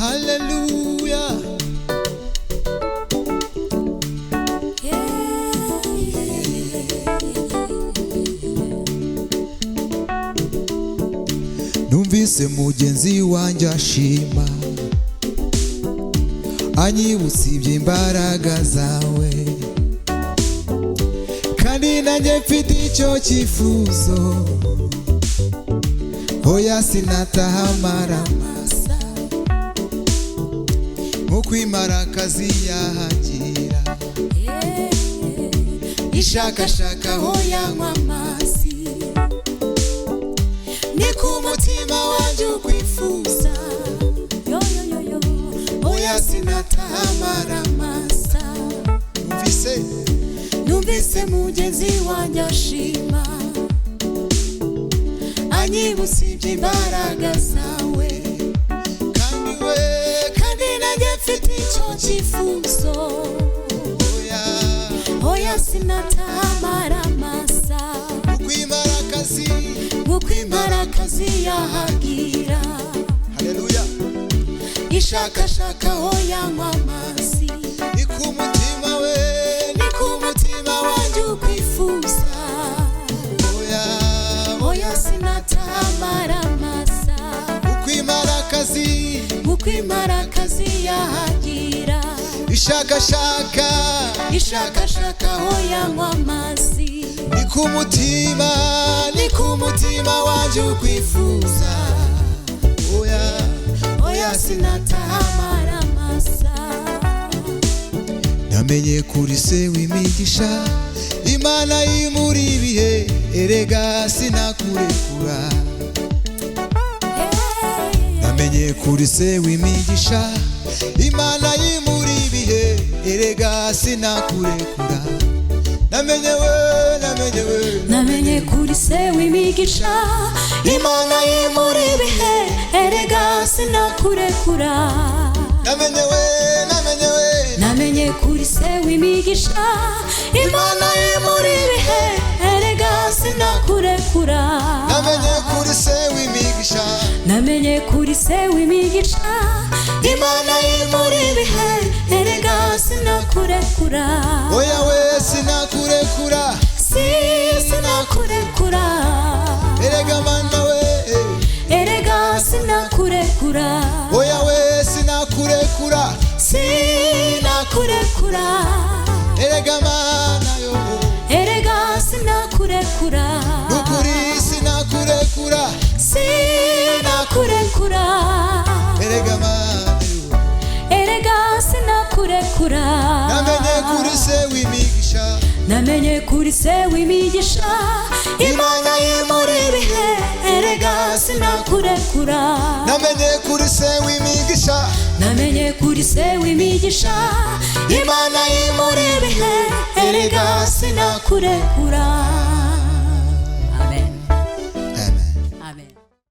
Hallelujah. Numvise mugenzi wanjye ashima, anyibutsa iby'imbaraga zawe, kandi nanjye mfite icyo cyifuzo. Oya sinataha amaramasa, nkuko imarakazi yahagira, ishakashaka aho yanywa amazi. Ni ku mutima wanjye ukwifuza, oya sinataha amaramasa. Numvise mugenzi wanjye ashima, anyibutsa iby'imbaraga zawe, kandi nanjye mfite icyo cyifuzo. Oya sinataha amaramasa, nkuko imarakazi yahagira, ishakashaka aho yanywa amazi. Ni ku mutima wanjye ukwifuza, oya sinataha amaramasa, nkuko imarakazi yahagira, ishakashaka aho yanywa amazi. Ni ku mutima wanjye ukwifuza, oya sinataha amaramasa. Namenye kuri se w'imigisha, Imana y'imuri ibihe, erega sinakurekura. Namenye kuri se w'imigisha, Imana y'imuri ibihe, erega sinakurekura. Namenye kuri se w'imigisha, Imana y'imuri ibihe, erega sinakurekura. Namenye kuri se w'imigisha, Imana y'imuri ibihe, erega sinakurekura. Namenye kuri se w'imigisha, Imana y'imuri ibihe, erega sinakurekura. Oya we sinakurekura, sinakurekura. Erega mana we, erega sinakurekura. Oya we sinakurekura, sinakurekura. Erega mana yo, erega sinakurekura. Nukuri sinakurekura, sinakurekura. Erega mana yo, erega sinakurekura. Namenye kuri se w'imigisha, namenye kuri se w'imigisha, Imana y'imuri ibihe, erega sinakurekura. Namenye kuri se w'imigisha, namenye kuri se w'imigisha, Imana y'imuri ibihe, erega sinakurekura.